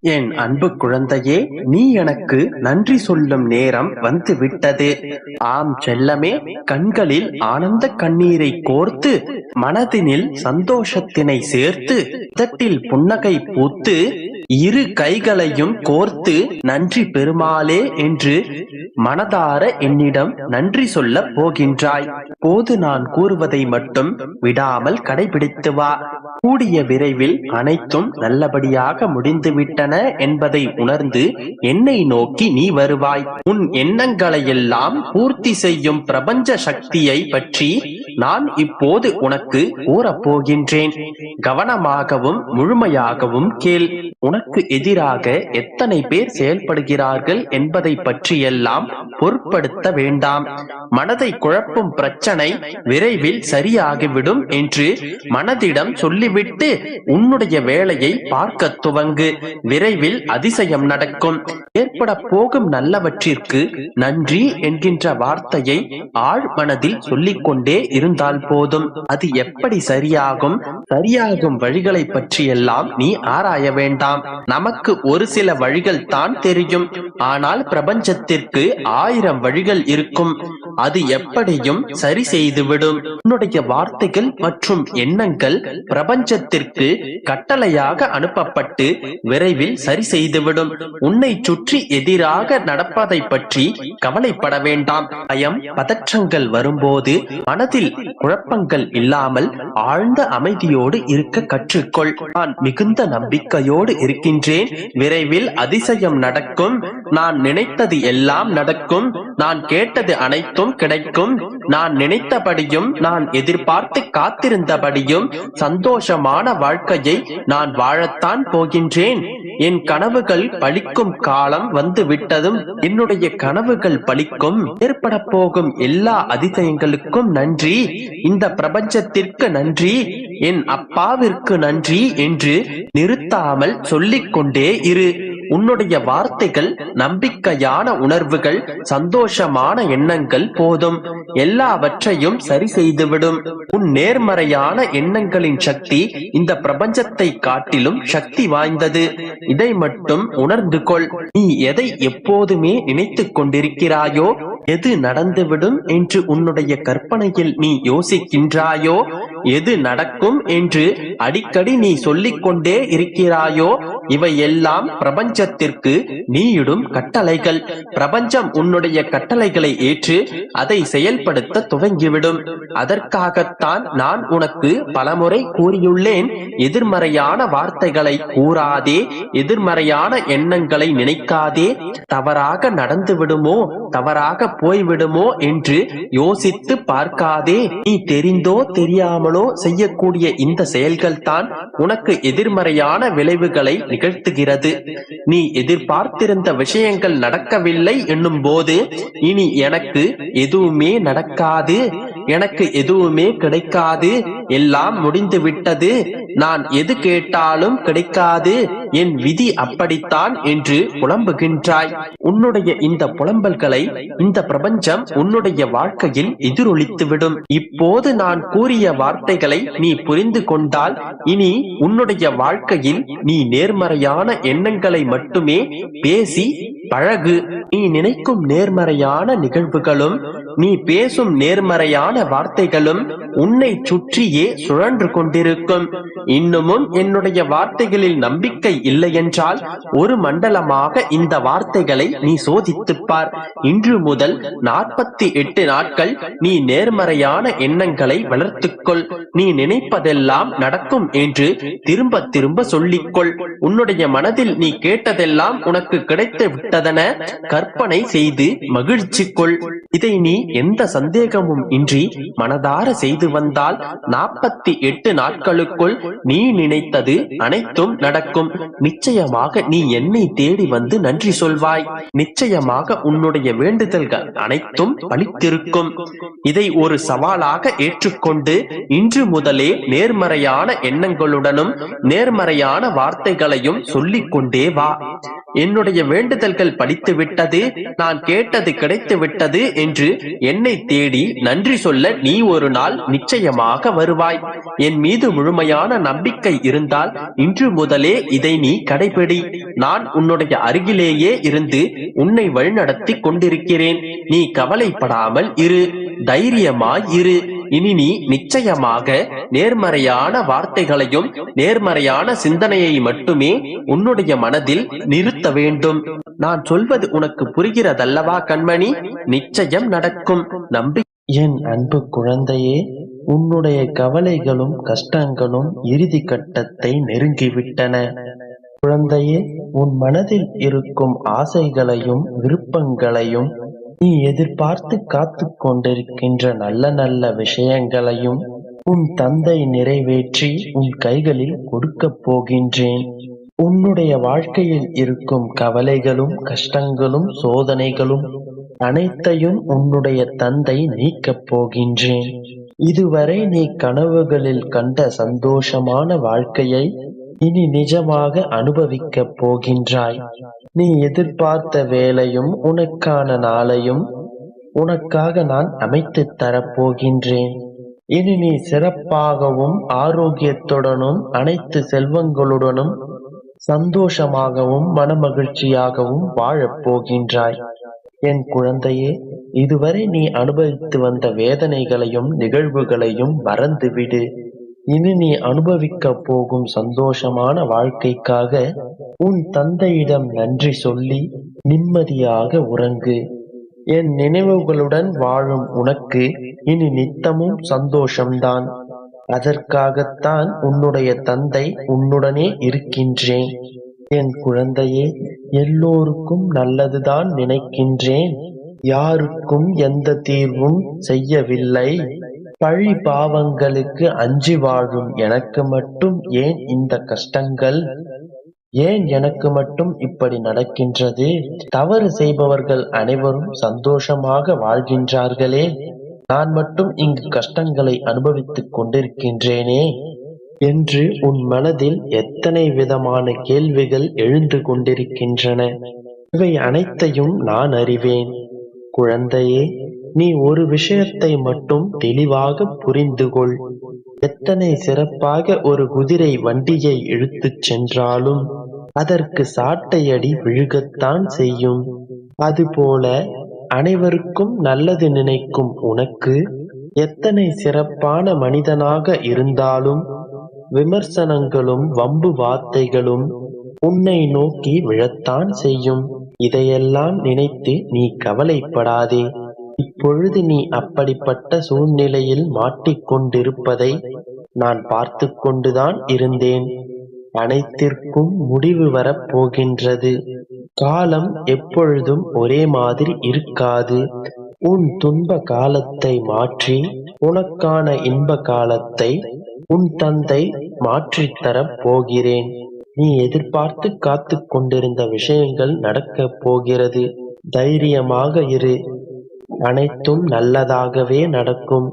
என் அன்பு குழந்தையே, நீ எனக்கு நன்றி சொல்லும் நேரம் வந்து விட்டது. ஆம் செல்லமே, கண்களில் ஆனந்த கண்ணீரை கோர்த்து, மனதினில் சந்தோஷத்தினை சேர்த்து, இதட்டில் புன்னகை பூத்து, இரு கைகளையும் கோர்த்து நன்றி பெருமாளே என்று மனதார என்னிடம் நன்றி சொல்ல போகின்றாய். போது நான் கூறுவதை மட்டும் விடாமல் கடைபிடித்து வா. கூடிய விரைவில் அனைத்தும் நல்லபடியாக முடிந்துவிட்டன என்பதை உணர்ந்து என்னை நோக்கி நீ வருவாய். உன் எண்ணங்களையெல்லாம் பூர்த்தி செய்யும் பிரபஞ்ச சக்தியை பற்றி நான் இப்போது உனக்கு கூறப்போகின்றேன். கவனமாகவும் முழுமையாகவும் கேள். உனக்கு எதிராக எத்தனை பேர் செயல்படுகிறார்கள் என்பதை பற்றியெல்லாம் பொருட்படுத்த வேண்டாம். மனதை குழப்பும் பிரச்சனை விரைவில் சரியாகிவிடும் என்று மனதிடம் சொல்லிவிட்டு உன்னுடைய வேலையை பார்க்க துவங்கு. விரைவில் அதிசயம் நடக்கும். ஏற்பட போகும் நல்லவற்றிற்கு நன்றி என்கின்ற வார்த்தையை ஆழ் மனதில் சொல்லிக்கொண்டே இருந்தால் போதும். அது எப்படி சரியாகும் வழிகளை பற்றியெல்லாம் நீ ஆராய வேண்டாம். நமக்கு ஒரு சில வழிகள் தான் தெரியும். ஆனால் பிரபஞ்சத்திற்கு 1000 வழிகள் இருக்கும். அது எப்படியும் சரி செய்துவிடும். உன்னுடைய வார்த்தைகள் மற்றும் எண்ணங்கள் பிரபஞ்சத்திற்கு கட்டளையாக அனுப்பப்பட்டு விரைவில் சரி செய்துவிடும். உன்னை சுற்றி எதிராக நடப்பதை பற்றி கவலைப்பட வேண்டாம். பயம், பதற்றங்கள் வரும்போது மனதில் குழப்பங்கள் இல்லாமல் ஆழ்ந்த அமைதியோடு இருக்க கற்றுக்கொள். நான் மிகுந்த நம்பிக்கையோடு இருக்கின்றேன். விரைவில் அதிசயம் நடக்கும். நான் நினைத்தது எல்லாம் நடக்கும். நான் கேட்டது அனைத்தும் கிடைக்கும். நான் நினைத்தபடியும் நான் எதிர்பார்த்து காத்திருந்தபடியும் சந்தோஷமான வாழ்க்கையை நான் வாழத்தான் போகின்றேன். என் கனவுகள் பலிக்கும் காலம் வந்து விட்டதும் என்னுடைய கனவுகள் பலிக்கும். ஏற்பட போகும் எல்லா அதிசயங்களுக்கும் நன்றி. இந்த பிரபஞ்சத்திற்கு நன்றி, என் அப்பாவிற்கு நன்றி என்று நிறுத்தாமல் சொல்லிக் கொண்டே இரு. உன்னுடைய வார்த்தைகள், நம்பிக்கையான உணர்வுகள், சந்தோஷமான எண்ணங்கள் போதும். எல்லாவற்றையும் சரி செய்துவிடும். உன் நேர்மறையான எண்ணங்களின் சக்தி இந்த பிரபஞ்சத்தை காட்டிலும் சக்தி வாய்ந்தது. இதை மட்டும் உணர்ந்து கொள். நீ எதை எப்போதுமே நினைத்துக் கொண்டிருக்கிறாயோ, எது நடந்துவிடும் என்று உன்னுடைய கற்பனையில் நீ யோசிக்கின்றாயோ, எது நடக்கும் என்று அடிக்கடி நீ சொல்லிக் கொண்டே இருக்கிறாயோ, இவையெல்லாம் பிரபஞ்சத்திற்கு நீயிடும் கட்டளைகள். பிரபஞ்சம் உன்னுடைய கட்டளைகளை ஏற்று அதை செயல்படுத்த துவங்கிவிடும். அதற்காகத்தான் நான் உனக்கு பலமுறை கூறியுள்ளேன். எதிர்மறையான வார்த்தைகளை கூறாதே, எதிர்மறையான எண்ணங்களை நினைக்காதே. தவறாக நடந்து விடுமோ, தவறாக போய்விடுமோ என்று யோசித்து பார்க்காதே. நீ தெரிந்தோ தெரியாமலோ செய்யக்கூடிய இந்த செயல்கள் தான் உனக்கு எதிர்மறையான விளைவுகளை நிகழ்த்துகிறது. நீ எதிர்பார்த்திருந்த விஷயங்கள் நடக்கவில்லை என்னும் போது இனி எனக்கு எதுவுமே நடக்காது, எனக்கு எதுவுமே கிடைக்காது, எல்லாம் முடிந்து விட்டது, நான் எது கேட்டாலும் கிடைக்காது, என் விதி அப்படித்தான் என்று புலம்புகின்றாய். உன்னுடைய இந்த புலம்பல்களை இந்த பிரபஞ்சம் உன்னுடைய வாழ்க்கையில் எதிரொலித்துவிடும். இப்போது நான் கூறிய வார்த்தைகளை நீ புரிந்து கொண்டால் இனி உன்னுடைய வாழ்க்கையில் நீ நேர்மறையான எண்ணங்களை மட்டுமே பேசி பழகு. நீ நினைக்கும் நேர்மறையான நிகழ்வுகளும் நீ பேசும் நேர்மறையான வார்த்தைகளும் உன்னை சுற்றியே சுழன்று கொண்டிருக்கும். இன்னமும் என்னுடைய வார்த்தைகளில் நம்பிக்கை இல்லை என்றால் ஒரு மண்டலமாக இந்த வார்த்தைகளை நீ சோதித்துப் பார். இன்று முதல் 48 நாட்கள் நீ நேர்மறையான எண்ணங்களை வளர்த்துக்கொள். நீ நினைப்பதெல்லாம் நடக்கும் என்று திரும்ப திரும்ப சொல்லிக்கொள். உன்னுடைய மனதில் நீ கேட்டதெல்லாம் உனக்கு கிடைத்து விட்டதென கற்பனை செய்து மகிழ்ச்சி கொள். இதை நீ எந்த சந்தேகமும் இன்றி மனதார செய்து வந்தால் 48 நாட்களுக்குள் நீ நினைத்தது அனைத்தும் நடக்கும். நிச்சயமாக நீ என்னை தேடி வந்து நன்றி சொல்வாய். நிச்சயமாக உன்னுடைய வேண்டுதல்கள் அனைத்தும் பலித்திருக்கும். இதை ஒரு சவாலாக ஏற்றுக்கொண்டு இன்று முதலே நேர்மறையான எண்ணங்களுடனும் நேர்மறையான வார்த்தைகளையும் சொல்லிக் கொண்டே வா. என்னுடைய வேண்டுதல்கள் கண்கள் படித்து விட்டது, நான் கேட்டது கிடைத்து விட்டது என்று என்னை தேடி நன்றி சொல்ல நீ ஒரு நாள் நிச்சயமாக வருவாய். என் மீது முழுமையான நம்பிக்கை இருந்தால் இன்று முதலே இதை நீ கடைபிடி. நான் உன்னுடைய அருகிலேயே இருந்து உன்னை வழிநடத்தி கொண்டிருக்கிறேன். நீ கவலைப்படாமல் இரு, தைரியமாய் இரு. இனி நீ நிச்சயமாக நேர்மறையான வார்த்தைகளையும் நேர்மறையான சிந்தனையை மட்டுமே உன்னுடைய மனதில் நிறுத்த வேண்டும். நான் சொல்வது உனக்கு புரிகிறதல்லவா கண்மணி? நிச்சயம் நடக்கும், நம்பி. என் அன்பு குழந்தையே, உன்னுடைய கவலைகளும் கஷ்டங்களும் இறுதி கட்டத்தை நெருங்கிவிட்டன. குழந்தையே, உன் மனதில் இருக்கும் ஆசைகளையும் விருப்பங்களையும் நீ எதிர்பார்த்து காத்து கொண்டிருக்கின்ற நல்ல நல்ல விஷயங்களையும் உன் தந்தை நிறைவேற்றி உன் கைகளில் கொடுக்கப் போகின்றேன். உன்னுடைய வாழ்க்கையில் இருக்கும் கவலைகளும் கஷ்டங்களும் சோதனைகளும் அனைத்தையும் உன்னுடைய தந்தை நீக்கப் போகின்றேன். இதுவரை நீ கனவுகளில் கண்ட சந்தோஷமான வாழ்க்கையை இனி நிஜமாக அனுபவிக்கப் போகின்றாய். நீ எதிர்பார்த்த வேலையும் உனக்கான நாளையும் உனக்காக நான் அமைத்து தரப்போகின்றேன். இனி நீ சிறப்பாகவும் ஆரோக்கியத்துடனும் அனைத்து செல்வங்களுடனும் சந்தோஷமாகவும் மனமகிழ்ச்சியாகவும் வாழப் போகின்றாய். என் குழந்தையே, இதுவரை நீ அனுபவித்து வந்த வேதனைகளையும் நிகழ்வுகளையும் மறந்துவிடு. இனி நீ அனுபவிக்கப் போகும் சந்தோஷமான வாழ்க்கைக்காக உன் தந்தையிடம் நன்றி சொல்லி நிம்மதியாக உறங்கு. என் நினைவுகளுடன் வாழும் உனக்கு இனி நித்தமும் சந்தோஷம்தான். அதற்காகத்தான் உன்னுடைய தந்தை உன்னுடனே இருக்கின்றேன். என் குழந்தையே, எல்லோருக்கும் நல்லதுதான் நினைக்கின்றேன். யாருக்கும் எந்த தீர்வும் செய்யவில்லை. பழி பாவங்களுக்கு அஞ்சி வாழும் எனக்கு மட்டும் ஏன் இந்த கஷ்டங்கள்? ஏன் எனக்கு மட்டும் இப்படி நடக்கின்றது? தவறு செய்பவர்கள் அனைவரும் சந்தோஷமாக வாழ்கின்றார்களே, நான் மட்டும் இங்கு கஷ்டங்களை அனுபவித்துக் கொண்டிருக்கின்றேனே என்று உன் மனதில் எத்தனை விதமான கேள்விகள் எழுந்து கொண்டிருக்கின்றன. இவை அனைத்தையும் நான் அறிவேன். குழந்தையே, நீ ஒரு விஷயத்தை மட்டும் தெளிவாக புரிந்து கொள். எத்தனை சிறப்பாக ஒரு குதிரை வண்டியை இழுத்துச் சென்றாலும் அதற்கு சாட்டையடி விழுகத்தான் செய்யும். அதுபோல அனைவருக்கும் நல்லது நினைக்கும் உனக்கு எத்தனை சிறப்பான மனிதனாக இருந்தாலும் விமர்சனங்களும் வம்பு வார்த்தைகளும் உன்னை நோக்கி விழத்தான் செய்யும். இதையெல்லாம் நினைத்து நீ கவலைப்படாதே. இப்பொழுது நீ அப்படிப்பட்ட சூழ்நிலையில் மாட்டிக்கொண்டிருப்பதை நான் பார்த்து கொண்டுதான் இருந்தேன். அனைத்திற்கும் முடிவு வரப்போகின்றது. காலம் எப்பொழுதும் ஒரே மாதிரி இருக்காது. உன் துன்ப காலத்தை மாற்றி உனக்கான இன்ப காலத்தை உன் தந்தை மாற்றித்தரப் போகிறேன். நீ எதிர்பார்த்து காத்து கொண்டிருந்த விஷயங்கள் நடக்கப் போகிறது. தைரியமாக இரு. அனைத்தும் நல்லதாகவே நடக்கும்.